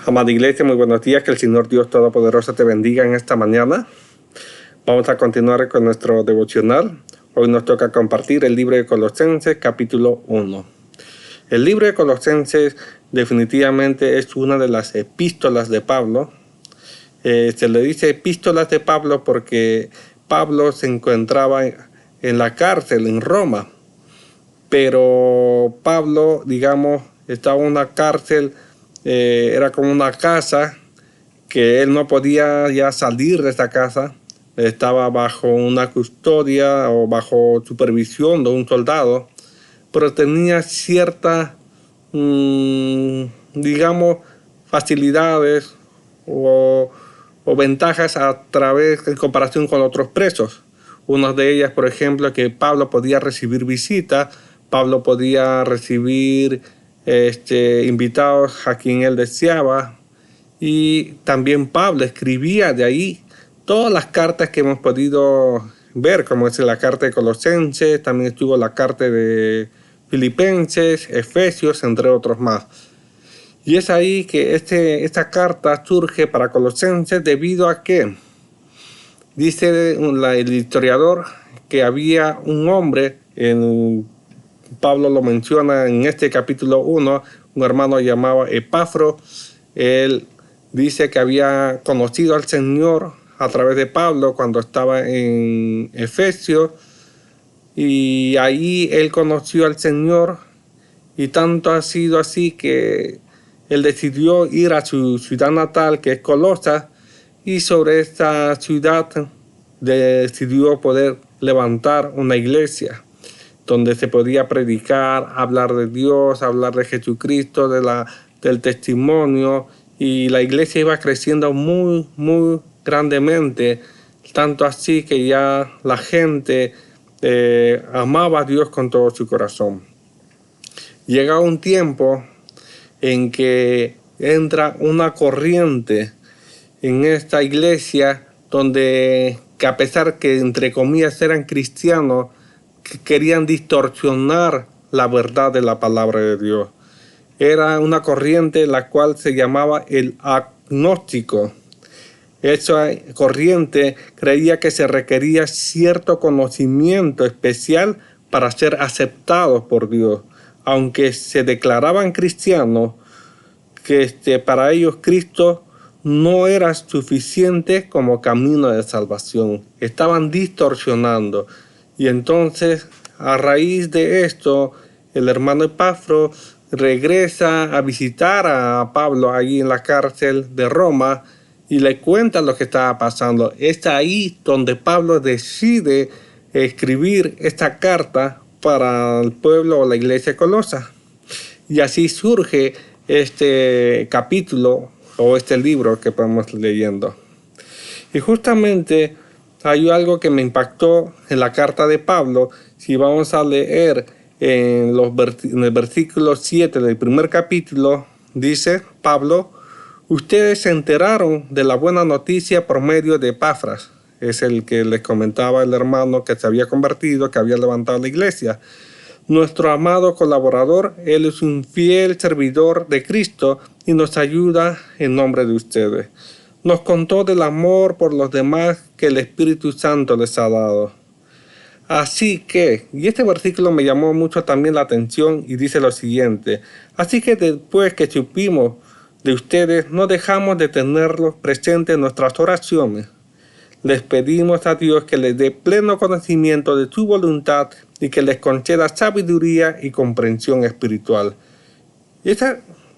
Amada Iglesia, muy buenos días, que el Señor Dios Todopoderoso te bendiga en esta mañana. Vamos a continuar con nuestro devocional. Hoy nos toca compartir el libro de Colosenses, capítulo 1. El libro de Colosenses definitivamente es una de las epístolas de Pablo. Se le dice epístolas de Pablo porque Pablo se encontraba en la cárcel en Roma. Pero Pablo, estaba en una cárcel. Era como una casa que él no podía ya salir de esta casa. Estaba bajo una custodia o bajo supervisión de un soldado, pero tenía ciertas, facilidades o ventajas en comparación con otros presos. Una de ellas, por ejemplo, que Pablo podía recibir visitas, Pablo podía recibir invitados a quien él deseaba, y también Pablo escribía de ahí todas las cartas que hemos podido ver, como es la carta de Colosenses, también estuvo la carta de Filipenses, Efesios, entre otros más. Y es ahí que esta carta surge para Colosenses debido a que dice el historiador que había un hombre Pablo lo menciona en este capítulo 1, un hermano llamado Epafro. Él dice que había conocido al Señor a través de Pablo cuando estaba en Efesios, y ahí él conoció al Señor, y tanto ha sido así que él decidió ir a su ciudad natal, que es Colosas, y sobre esta ciudad decidió poder levantar una iglesia donde se podía predicar, hablar de Dios, hablar de Jesucristo, del testimonio, y la iglesia iba creciendo muy, muy grandemente, tanto así que ya la gente amaba a Dios con todo su corazón. Llega un tiempo en que entra una corriente en esta iglesia donde, que a pesar que entre comillas eran cristianos, que querían distorsionar la verdad de la palabra de Dios. Era una corriente la cual se llamaba el agnóstico. Esa corriente creía que se requería cierto conocimiento especial para ser aceptados por Dios. Aunque se declaraban cristianos, que para ellos Cristo no era suficiente como camino de salvación. Estaban distorsionando. Y entonces, a raíz de esto, el hermano Epafro regresa a visitar a Pablo allí en la cárcel de Roma y le cuenta lo que estaba pasando. Es ahí donde Pablo decide escribir esta carta para el pueblo o la iglesia de Colosa. Y así surge este capítulo o este libro que estamos leyendo. Y justamente hay algo que me impactó en la carta de Pablo. Si vamos a leer en el versículo 7 del primer capítulo, dice Pablo: ustedes se enteraron de la buena noticia por medio de Epafras. Es el que les comentaba el hermano que se había convertido, que había levantado la iglesia. Nuestro amado colaborador, él es un fiel servidor de Cristo y nos ayuda en nombre de ustedes. Nos contó del amor por los demás que el Espíritu Santo les ha dado. Así que, y este versículo me llamó mucho también la atención y dice lo siguiente: así que después que supimos de ustedes, no dejamos de tenerlos presentes en nuestras oraciones. Les pedimos a Dios que les dé pleno conocimiento de su voluntad y que les conceda sabiduría y comprensión espiritual. Y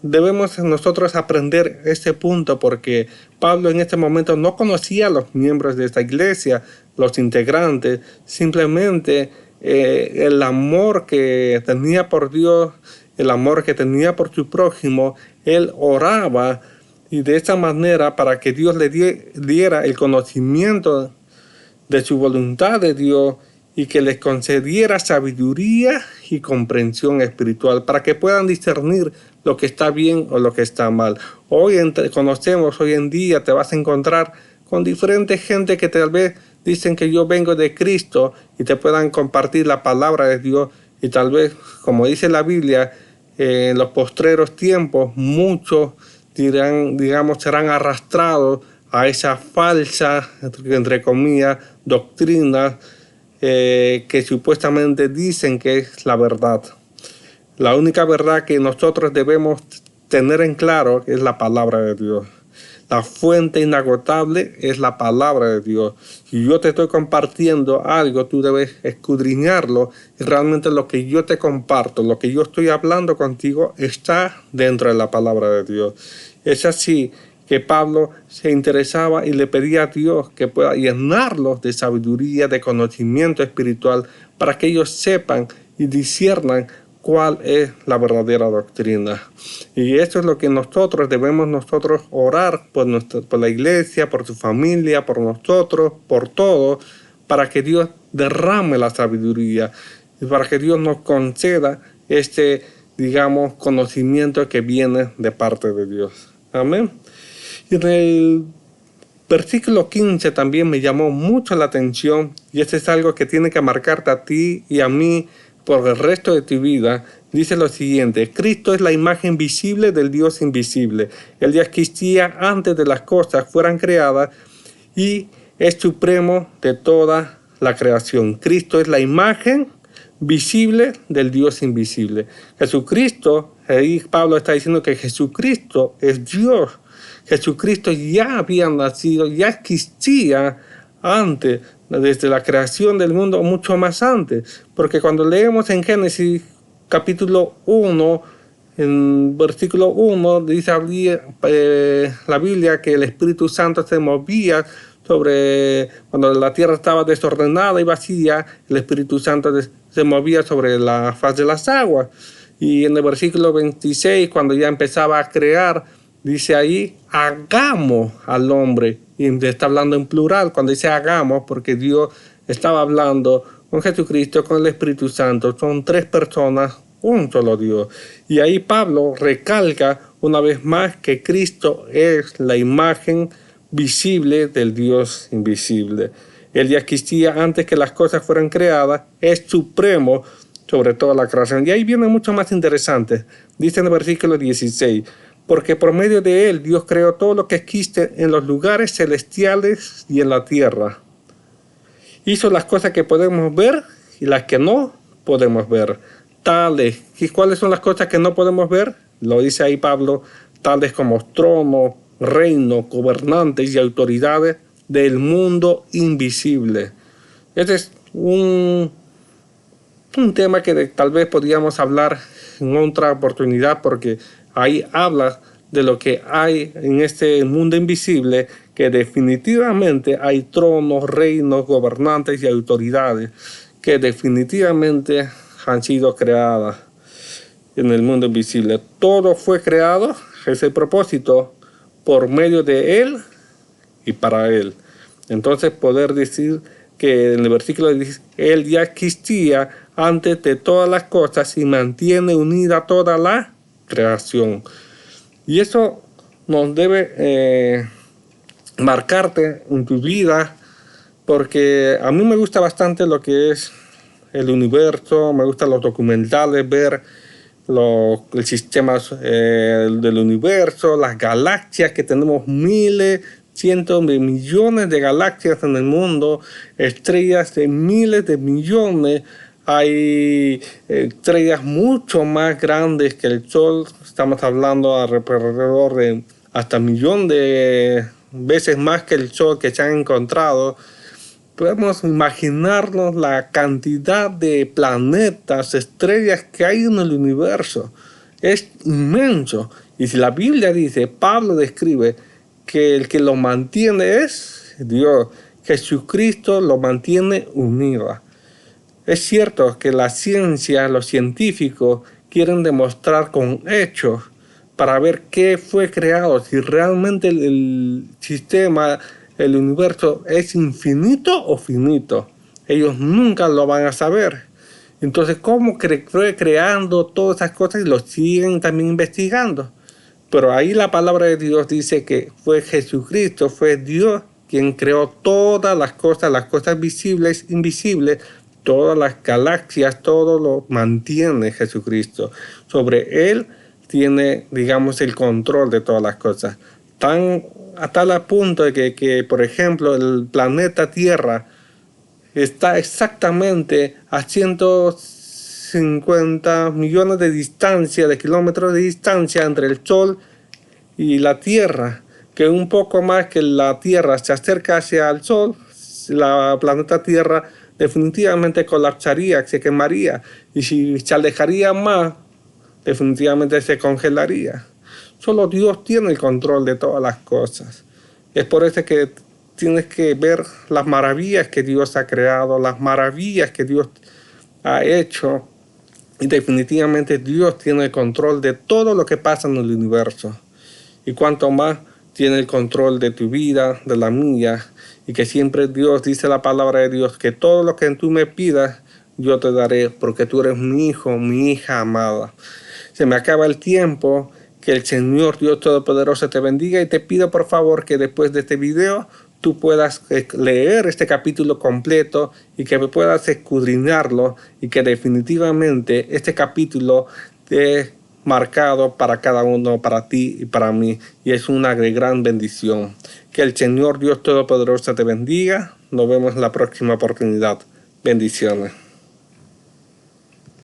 debemos nosotros aprender este punto, porque Pablo en este momento no conocía a los miembros de esta iglesia, los integrantes. Simplemente el amor que tenía por Dios, el amor que tenía por su prójimo, él oraba, y de esta manera, para que Dios le diera el conocimiento de su voluntad de Dios y que les concediera sabiduría y comprensión espiritual para que puedan discernir lo que está bien o lo que está mal. Hoy en día te vas a encontrar con diferente gente que tal vez dicen que yo vengo de Cristo y te puedan compartir la palabra de Dios, y tal vez, como dice la Biblia, en los postreros tiempos muchos serán arrastrados a esa falsa, entre comillas, doctrina que supuestamente dicen que es la verdad. La única verdad que nosotros debemos tener en claro es la palabra de Dios. La fuente inagotable es la palabra de Dios. Si yo te estoy compartiendo algo, tú debes escudriñarlo. Y realmente lo que yo te comparto, lo que yo estoy hablando contigo, está dentro de la palabra de Dios. Es así que Pablo se interesaba y le pedía a Dios que pueda llenarlos de sabiduría, de conocimiento espiritual, para que ellos sepan y disciernan cuál es la verdadera doctrina. Y esto es lo que debemos orar por la iglesia, por su familia, por nosotros, por todo, para que Dios derrame la sabiduría y para que Dios nos conceda este, conocimiento que viene de parte de Dios. Amén. Y en el versículo 15 también me llamó mucho la atención, y este es algo que tiene que marcarte a ti y a mí por el resto de tu vida. Dice lo siguiente: Cristo es la imagen visible del Dios invisible. Él ya existía antes de las cosas fueran creadas y es supremo de toda la creación. Cristo es la imagen visible del Dios invisible. Jesucristo, ahí Pablo está diciendo que Jesucristo es Dios. Jesucristo ya había nacido, ya existía antes, desde la creación del mundo, mucho más antes. Porque cuando leemos en Génesis capítulo 1, en versículo 1, dice la Biblia que el Espíritu Santo se movía cuando la tierra estaba desordenada y vacía, el Espíritu Santo se movía sobre la faz de las aguas. Y en el versículo 26, cuando ya empezaba a crear, dice ahí, hagamos al hombre. Y está hablando en plural cuando dice hagamos, porque Dios estaba hablando con Jesucristo, con el Espíritu Santo. Son tres personas, un solo Dios. Y ahí Pablo recalca una vez más que Cristo es la imagen visible del Dios invisible. Él ya existía antes que las cosas fueran creadas, es supremo sobre toda la creación. Y ahí viene mucho más interesante. Dice en el versículo 16, porque por medio de él Dios creó todo lo que existe en los lugares celestiales y en la tierra. Hizo las cosas que podemos ver y las que no podemos ver. Tales, ¿y cuáles son las cosas que no podemos ver? Lo dice ahí Pablo, tales como tronos, reinos, gobernantes y autoridades del mundo invisible. Este es un tema que tal vez podríamos hablar en otra oportunidad, porque ahí habla de lo que hay en este mundo invisible, que definitivamente hay tronos, reinos, gobernantes y autoridades que definitivamente han sido creadas en el mundo invisible. Todo fue creado, es el propósito, por medio de él y para él. Entonces poder decir que en el versículo dice, él ya existía antes de todas las cosas y mantiene unida toda la creación. Y eso nos debe marcarte en tu vida, porque a mí me gusta bastante lo que es el universo, me gustan los documentales, ver el sistema del universo, las galaxias, que tenemos miles, cientos de millones de galaxias en el mundo, estrellas de miles de millones. Hay estrellas mucho más grandes que el Sol, estamos hablando alrededor de hasta 1.000.000 de veces más que el Sol que se han encontrado. Podemos imaginarnos la cantidad de planetas, estrellas que hay en el universo. Es inmenso. Y si la Biblia dice, Pablo describe que el que lo mantiene es Dios. Jesucristo lo mantiene unido. Es cierto que la ciencia, los científicos quieren demostrar con hechos para ver qué fue creado, si realmente el sistema, el universo es infinito o finito. Ellos nunca lo van a saber. Entonces, ¿cómo fue creando todas esas cosas? Y lo siguen también investigando. Pero ahí la palabra de Dios dice que fue Jesucristo, fue Dios quien creó todas las cosas visibles, invisibles, todas las galaxias, todo lo mantiene Jesucristo. Sobre él tiene, digamos, el control de todas las cosas. A tal punto de que, por ejemplo, el planeta Tierra está exactamente a 150 millones de kilómetros de distancia entre el Sol y la Tierra, que un poco más que la Tierra se acerca hacia el Sol, la planeta Tierra definitivamente colapsaría, se quemaría, y si se alejaría más, definitivamente se congelaría. Solo Dios tiene el control de todas las cosas. Es por eso que tienes que ver las maravillas que Dios ha creado, las maravillas que Dios ha hecho. Y definitivamente Dios tiene el control de todo lo que pasa en el universo. Y cuanto más tiene el control de tu vida, de la mía, y que siempre Dios, dice la palabra de Dios, que todo lo que tú me pidas, yo te daré, porque tú eres mi hijo, mi hija amada. Se me acaba el tiempo. Que el Señor Dios Todopoderoso te bendiga, y te pido por favor que después de este video tú puedas leer este capítulo completo y que puedas escudriñarlo, y que definitivamente este capítulo te marcado para cada uno, para ti y para mí, y es una gran bendición. Que el Señor Dios Todopoderoso te bendiga. Nos vemos en la próxima oportunidad. Bendiciones.